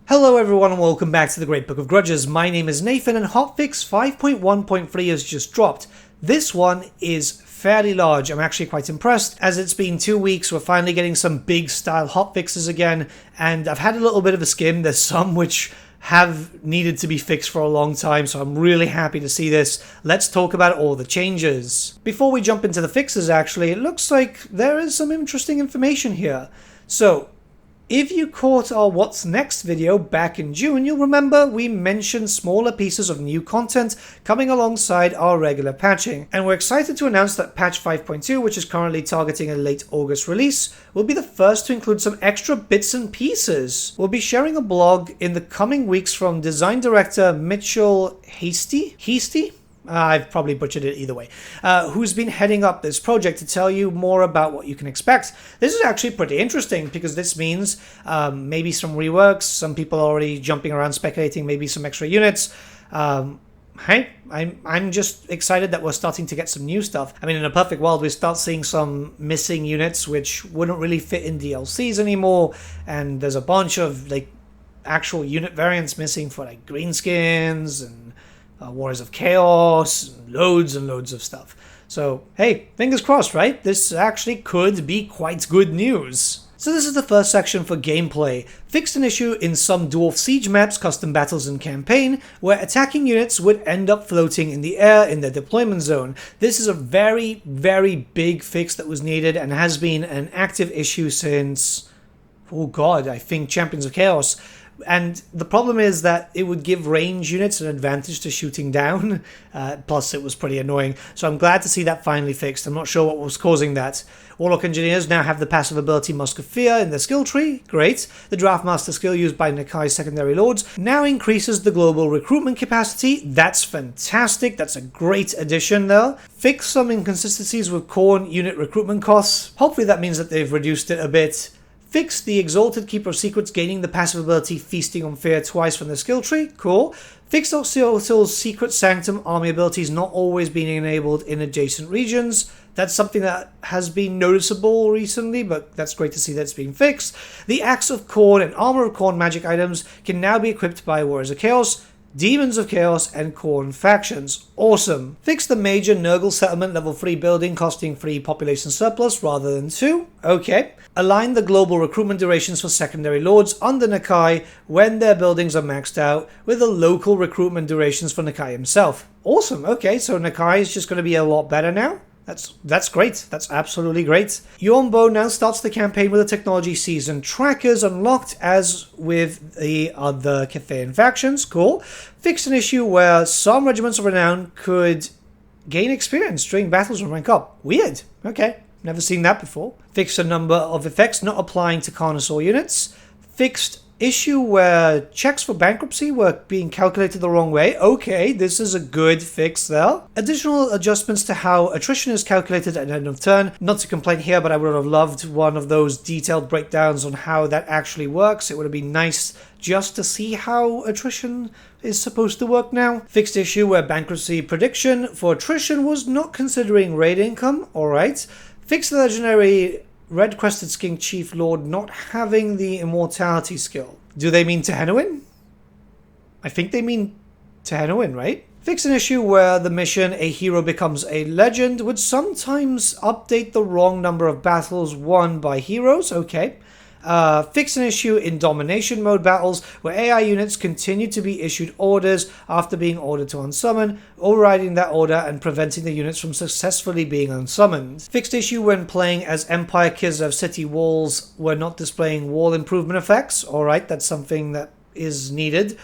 Hello everyone and welcome back to the Great Book of Grudges. My name is Nathan and Hotfix 5.1.3 has just dropped. This one is fairly large. I'm actually quite impressed. As it's been 2 weeks, we're finally getting some big style hotfixes again, and I've had a little bit of a skim. There's some which have needed to be fixed for a long time, so I'm really happy to see this. Let's talk about all the changes. Before we jump into the fixes actually, it looks like there is some interesting information here. So, if you caught our What's Next video back in June, you'll remember we mentioned smaller pieces of new content coming alongside our regular patching. And we're excited to announce that patch 5.2, which is currently targeting a late August release, will be the first to include some extra bits and pieces. We'll be sharing a blog in the coming weeks from design director Mitchell Hasty? I've probably butchered it either way, who's been heading up this project to tell you more about what you can expect. This is actually pretty interesting because this means maybe some reworks, some people are already jumping around speculating maybe some extra units. Hey, I'm just excited that we're starting to get some new stuff. I mean, in a perfect world, we start seeing some missing units which wouldn't really fit in DLCs anymore, and there's a bunch of like actual unit variants missing for like greenskins and Wars of Chaos, and loads of stuff. So, hey, fingers crossed, right? This actually could be quite good news. So this is the first section for gameplay. Fixed an issue in some Dwarf Siege maps, custom battles and campaign, where attacking units would end up floating in the air in their deployment zone. This is a very big fix that was needed and has been an active issue since, oh god, I think Champions of Chaos. And the problem is that it would give range units an advantage to shooting down, plus it was pretty annoying. So I'm glad to see that finally fixed. I'm not sure what was causing that. Warlock Engineers now have the passive ability Musk of Fear in their skill tree. Great. The Draftmaster skill used by Nakai's secondary lords now increases the global recruitment capacity. That's fantastic. That's a great addition though. Fix some inconsistencies with Khorne unit recruitment costs. Hopefully that means that they've reduced it a bit. Fix the Exalted Keeper of Secrets gaining the passive ability Feasting on Fear twice from the skill tree. Cool. Fix Occidental's Secret Sanctum army abilities not always being enabled in adjacent regions. That's something that has been noticeable recently, but that's great to see that's being fixed. The Axe of Khorne and Armor of Khorne magic items can now be equipped by Warriors of Chaos, Demons of Chaos, and Khorne factions. Awesome. Fix the major Nurgle settlement level 3 building costing 3 population surplus rather than 2. Okay. Align the global recruitment durations for secondary lords under Nakai when their buildings are maxed out with the local recruitment durations for Nakai himself. Awesome. Okay, so Nakai is just going to be a lot better now. That's great. That's absolutely great. Yonbo now starts the campaign with a technology season trackers unlocked as with the other Cathayan factions. Cool. Fix an issue where some regiments of renown could gain experience during battles and rank up. Weird. Okay. Never seen that before. Fixed a number of effects not applying to Carnosaur units. Fixed issue where checks for bankruptcy were being calculated the wrong way. Okay, this is a good fix there. Additional adjustments to how attrition is calculated at end of turn. Not to complain here, but I would have loved one of those detailed breakdowns on how that actually works. It would have been nice just to see how attrition is supposed to work now. Fixed issue where bankruptcy prediction for attrition was not considering raid income. Alright. Fixed the legendary Red Crested Skink Chief Lord not having the immortality skill. Do they mean Tehenowin? I think they mean Tehenowin, right? Fix an issue where the mission A Hero Becomes a Legend would sometimes update the wrong number of battles won by heroes. Okay. Fix an issue in domination mode battles where AI units continue to be issued orders after being ordered to unsummon, overriding that order and preventing the units from successfully being unsummoned. Fixed issue when playing as Empire Kislev city walls were not displaying wall improvement effects. Alright, that's something that is needed.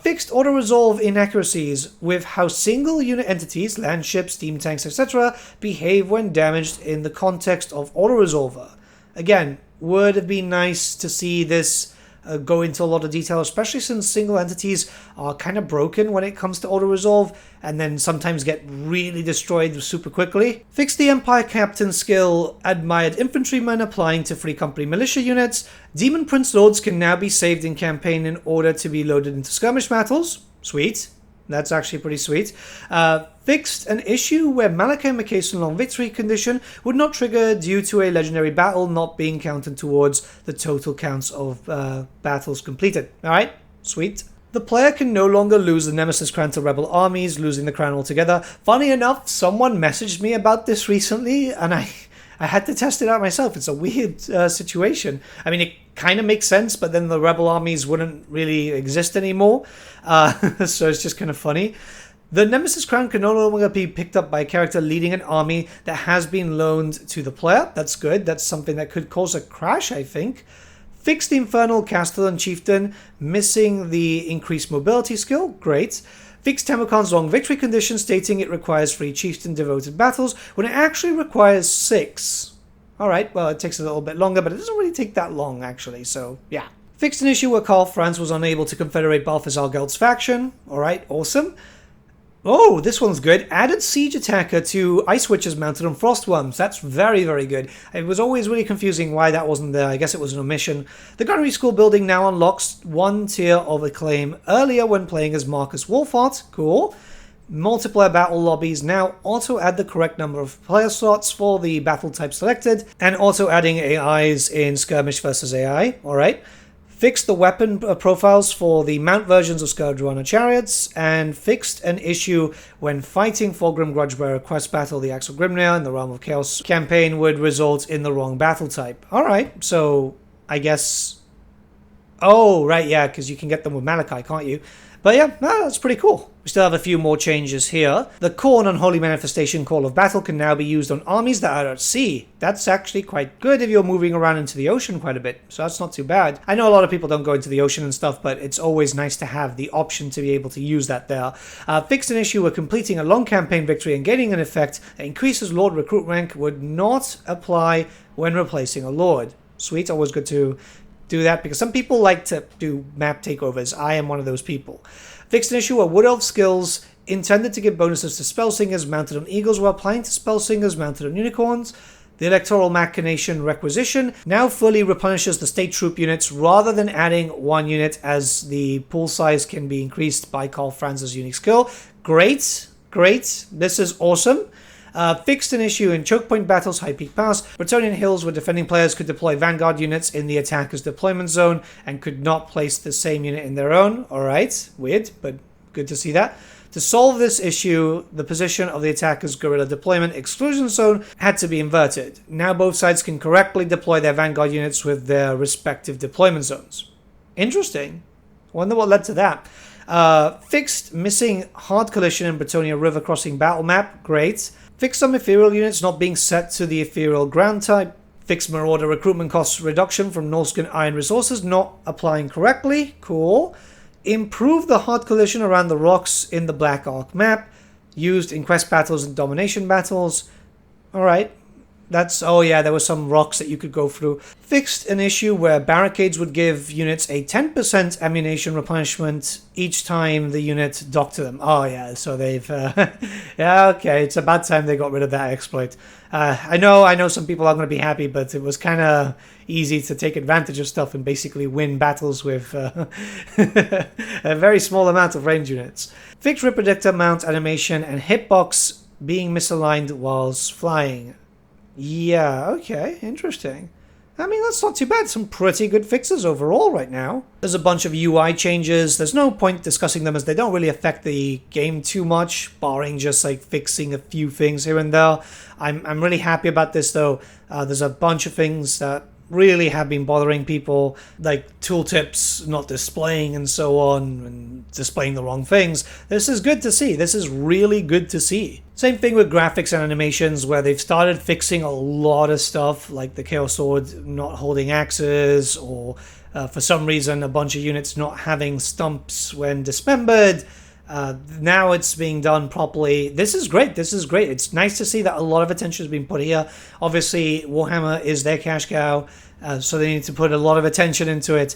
Fixed auto-resolve inaccuracies with how single unit entities, land ships, steam tanks, etc. behave when damaged in the context of auto-resolver. Again, would have been nice to see this go into a lot of detail, especially since single entities are kind of broken when it comes to auto-resolve and then sometimes get really destroyed super quickly. Fix the Empire Captain skill Admired Infantryman applying to Free Company militia units. Demon Prince Lords can now be saved in campaign in order to be loaded into skirmish battles. Sweet. That's actually pretty sweet. Fixed an issue where Malachi McCason long victory condition would not trigger due to a legendary battle not being counted towards the total counts of battles completed. Alright, sweet. The player can no longer lose the Nemesis crown to rebel armies, losing the crown altogether. Funny enough, someone messaged me about this recently, and I had to test it out myself. It's a weird situation. I mean, it kind of makes sense, but then the rebel armies wouldn't really exist anymore. So it's just kind of funny. The Nemesis crown can no longer be picked up by a character leading an army that has been loaned to the player. That's good. That's something that could cause a crash, I think. Fixed Infernal Castellan Chieftain, missing the increased mobility skill. Great. Fixed Temocon's long victory condition, stating it requires 3 chieftain devoted battles when it actually requires 6. Alright, well, it takes a little bit longer, but it doesn't really take that long, actually, so yeah. Fixed an issue where Karl Franz was unable to confederate Balthazar Geld's faction. Alright, awesome. Oh, this one's good. Added siege attacker to Ice Witches mounted on Frost Worms. That's very, very good. It was always really confusing why that wasn't there. I guess it was an omission. The Gunnery School building now unlocks 1 tier of acclaim earlier when playing as Marcus Wolfhart. Cool. Multiplayer battle lobbies now auto add the correct number of player slots for the battle type selected, and also adding AIs in skirmish versus AI. Alright. Fixed the weapon profiles for the mount versions of Scourge chariots, and fixed an issue when fighting Fulgrim Grudgebearer quest battle the Axe of Grimnir in the Realm of Chaos campaign would result in the wrong battle type. Alright, so I guess... Oh, right, yeah, because you can get them with Malachi, can't you? But yeah, that's pretty cool. We still have a few more changes here. The Khorne Unholy Manifestation Call of Battle can now be used on armies that are at sea. That's actually quite good if you're moving around into the ocean quite a bit, so that's not too bad. I know a lot of people don't go into the ocean and stuff, but it's always nice to have the option to be able to use that there. Fixed an issue where completing a long campaign victory and gaining an effect that increases Lord recruit rank would not apply when replacing a Lord. Sweet, always good to do that, because some people like to do map takeovers. I am one of those people. Fixed an issue where Wood Elf skills intended to give bonuses to spell singers mounted on eagles while applying to spell singers mounted on unicorns. The Electoral Machination Requisition now fully replenishes the state troop units rather than adding 1 unit, as the pool size can be increased by Karl Franz's unique skill. Great, great. This is awesome. Fixed an issue in choke point battles, High Peak Pass, Bretonnian Hills, where defending players could deploy Vanguard units in the attacker's deployment zone and could not place the same unit in their own. Alright, weird, but good to see that. To solve this issue, the position of the attacker's guerrilla deployment exclusion zone had to be inverted. Now both sides can correctly deploy their Vanguard units with their respective deployment zones. Interesting. Wonder what led to that. Fixed missing hard collision in Bretonnia River crossing battle map. Great. Fixed some ethereal units not being set to the ethereal ground type. Fixed Marauder recruitment cost reduction from Norscan Iron Resources not applying correctly. Cool. Improved the hard collision around the rocks in the Black Ark map. Used in quest battles and domination battles. Alright. That's, oh yeah, there were some rocks that you could go through. Fixed an issue where barricades would give units a 10% ammunition replenishment each time the unit docked to them. Oh yeah, so they've, yeah, okay, it's about time they got rid of that exploit. I know some people are going to be happy, but it was kind of easy to take advantage of stuff and basically win battles with a very small amount of range units. Fixed Ripidictor mount animation and hitbox being misaligned whilst flying. Yeah, okay, interesting. I mean, that's not too bad. Some pretty good fixes overall right now. There's a bunch of UI changes. There's no point discussing them as they don't really affect the game too much, barring just like fixing a few things here and there. I'm really happy about this though. There's a bunch of things that really have been bothering people, like tooltips not displaying and so on, and displaying the wrong things. This is good to see. This is really good to see. Same thing with graphics and animations, where they've started fixing a lot of stuff, like the Chaos Sword not holding axes, or for some reason a bunch of units not having stumps when dismembered. Now it's being done properly. This is great. This is great. It's nice to see that a lot of attention has been put here. Obviously, Warhammer is their cash cow, so they need to put a lot of attention into it.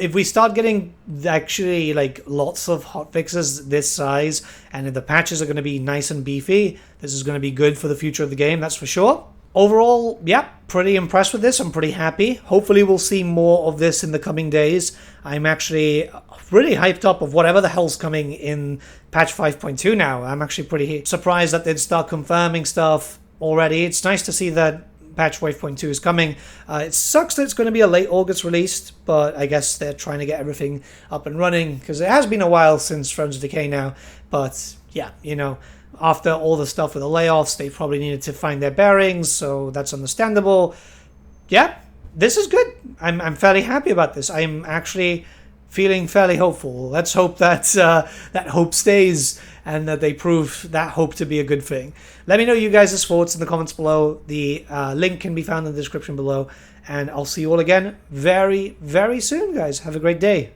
If we start getting actually like lots of hotfixes this size, and if the patches are going to be nice and beefy, this is going to be good for the future of the game, that's for sure. Overall, yeah, pretty impressed with this. I'm pretty happy. Hopefully we'll see more of this in the coming days. I'm actually really hyped up of whatever the hell's coming in patch 5.2 now. I'm actually pretty surprised that they'd start confirming stuff already. It's nice to see that patch 5.2 is coming. It sucks that it's going to be a late August release, but I guess they're trying to get everything up and running because it has been a while since Thrones of Decay now. But yeah, you know, after all the stuff with the layoffs, they probably needed to find their bearings, so that's understandable. Yeah, this is good. I'm fairly happy about this. I'm actually feeling fairly hopeful. Let's hope that that hope stays and that they prove that hope to be a good thing. Let me know you guys' thoughts in the comments below. The link can be found in the description below, and I'll see you all again very, very soon, guys. Have a great day.